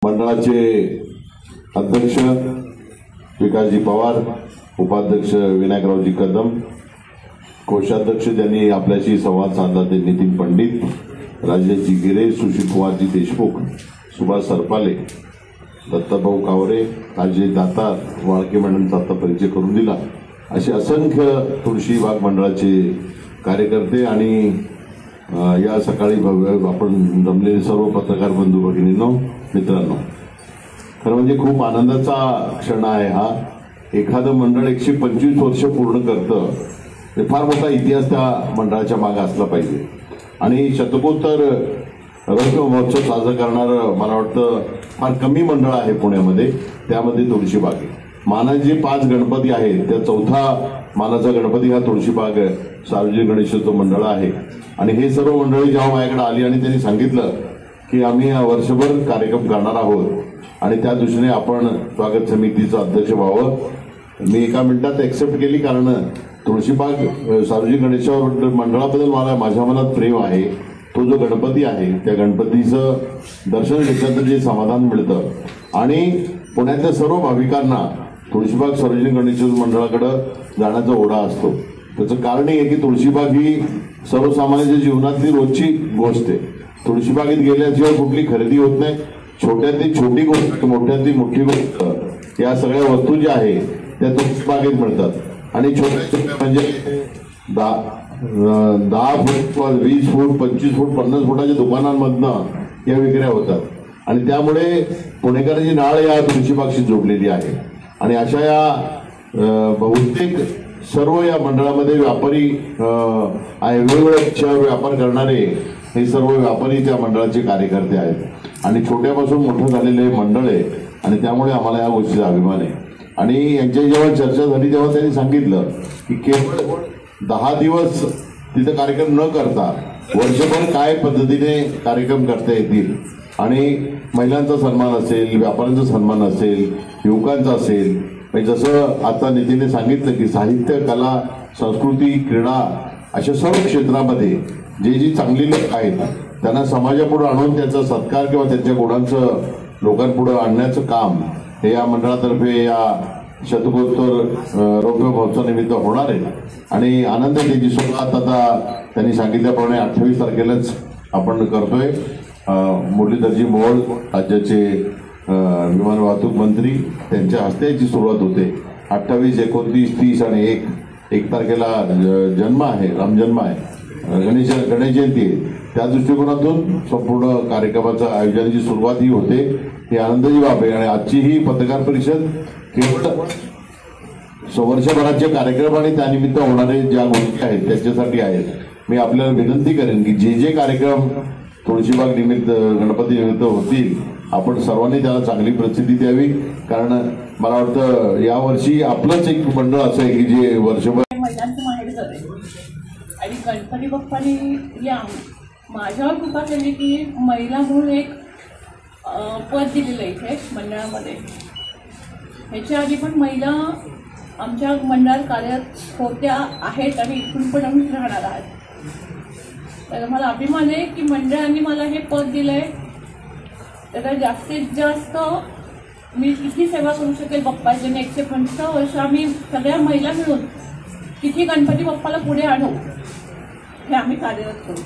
मंडळाचे अध्यक्ष विकासजी पवार, उपाध्यक्ष विनायकरावजी कदम, कोषाध्यक्ष ज्यांनी आपल्याशी संवाद साधला ते नितीन पंडित, राजेशजी गिरे, सुशील कुमारजी देशमुख, सुभाष सरपाले, दत्ताभाऊ कावरे, अजय दातार, वाळके मॅडमचा आता परिचय करून दिला, असे असंख्य तुळशी बाग मंडळाचे कार्यकर्ते आणि या सकाळी आपण जमलेले सर्व पत्रकार बंधू भगिनींनो, मित्रांनो, खरं म्हणजे खूप आनंदाचा क्षण आहे हा. एखादं मंडळ 125 वर्ष पूर्ण करतं, हे फार मोठा इतिहास त्या मंडळाच्या मागे असला पाहिजे. आणि शतकोत्तर रौद्र महोत्सव साजरा करणारं मला वाटतं फार कमी मंडळ आहे पुण्यामध्ये, त्यामध्ये तुळशीबाग आहे. मानाचे 5 गणपती आहेत, त्या 4था मानाचा गणपती हा तुळशीबाग सार्वजनिक गणेशोत्सव मंडळ आहे. आणि हे सर्व मंडळी जेव्हा माझ्याकडे आली आणि त्यांनी सांगितलं की आम्ही वर्षभर कार्यक्रम करणार आहोत आणि त्या दृष्टीने आपण स्वागत समितीचं अध्यक्ष व्हावं, मी एका मिनिटात एक्सेप्ट केली. कारण तुळशीबाग सार्वजनिक गणेशोत्सव मंडळाबद्दल माझ्या मनात प्रेम आहे. तो जो गणपती आहे त्या गणपतीचं दर्शन घेतल्यानंतर जे समाधान मिळतं आणि पुण्यातल्या सर्व भाविकांना तुळशीबाग सार्वजनिक गणेशोत्सव मंडळाकडे जाण्याचा ओढा असतो. त्याचं कारण हे की तुळशीबाग ही सर्वसामान्यांच्या जीवनातली रोजची गोष्ट आहे. तुळशीबागेत गेल्याशिवाय कुठली खरेदी होत नाही. छोट्यातली छोटी गोष्ट, मोठ्यातली मोठी गोष्ट, या सगळ्या वस्तू ज्या आहेत त्या तुळशीबागेत मिळतात. आणि छोट्या म्हणजे 10 फूट, 20 फूट, 25 फूट, 50 फुटाच्या दुकानांमधनं या विक्र्या होतात. आणि त्यामुळे पुणेकरांची नाळ या तुळशीबागशी जोडलेली आहे. आणि अशा या बहुतेक सर्व या मंडळामध्ये व्यापारी आहे, वेगवेगळ्या व्यापार करणारे हे सर्व व्यापारी त्या मंडळाचे कार्यकर्ते आहेत. आणि छोट्यापासून मोठं झालेलं हे मंडळ आहे आणि त्यामुळे आम्हाला या गोष्टीचा अभिमान आहे. आणि यांच्याशी जेव्हा चर्चा झाली तेव्हा त्यांनी सांगितलं की केवळ 10 दिवस तिथं कार्यक्रम न करता वर्षभर काय पद्धतीने कार्यक्रम करता येतील आणि महिलांचा सन्मान असेल, व्यापाऱ्यांचा सन्मान असेल, युवकांचा असेल, जसं आता नितीनने सांगितलं की साहित्य, कला, संस्कृती, क्रीडा अशा सर्व क्षेत्रामध्ये जी चांगली लोक आहेत त्यांना समाजापुढे आणून त्याचा सत्कार किंवा त्यांच्या गुणांचं लोकांपुढे आणण्याचं काम हे या मंडळातर्फे या शतकोत्तर रौप्य महोत्सवानिमित्त होणार आहे. आणि आनंद त्याची सुरुवात आता त्यांनी सांगितल्याप्रमाणे 28 तारखेलाच आपण करतोय. मुरलीधरजी मोहोळ राज्याचे विमान वाहतूक मंत्री, त्यांच्या हस्ते याची सुरुवात होते. 28, 29, 30 आणि 1 तारखेला जन्म आहे, रामजन्म आहे, गणेश जयंती आहे. त्या दृष्टिकोनातून संपूर्ण कार्यक्रमाच्या आयोजनाची सुरुवात ही होते. ही आनंदाची बाब आहे. आणि आजची ही पत्रकार परिषद केवळ वर्षभराचे कार्यक्रम आणि त्यानिमित्त होणारे ज्या गोष्टी आहेत त्याच्यासाठी आहेत. मी आपल्याला विनंती करेन की जे कार्यक्रम तुळशीबाग निमित्त, गणपती निमित्त होतील, आपण सर्वांनी त्याला चांगली प्रसिद्धी द्यावी. कारण मला वाटतं यावर्षी आपलंच एक मंडळ असं आहे की जे वर्षभर महिलांचं माहेर झालंय. आणि गणपती बाप्पांनी या माझ्यावर कृपा केली की महिला म्हणून एक पद दिलेलं आहे इथे मंडळामध्ये. ह्याच्या आधी पण महिला आमच्या मंडळात कार्यरत होत्या आहेत आणि इथून पण आम्ही राहणार आहात. तर मला अभिमान आहे की मंडळांनी मला हे पद दिलं आहे. त्याला जास्तीत जास्त मी किती सेवा करू शकेल बाप्पाची. 125 वर्ष आम्ही सगळ्या महिला मिळून किती गणपती बाप्पाला पुढे आणू हे आम्ही कार्यरत करू.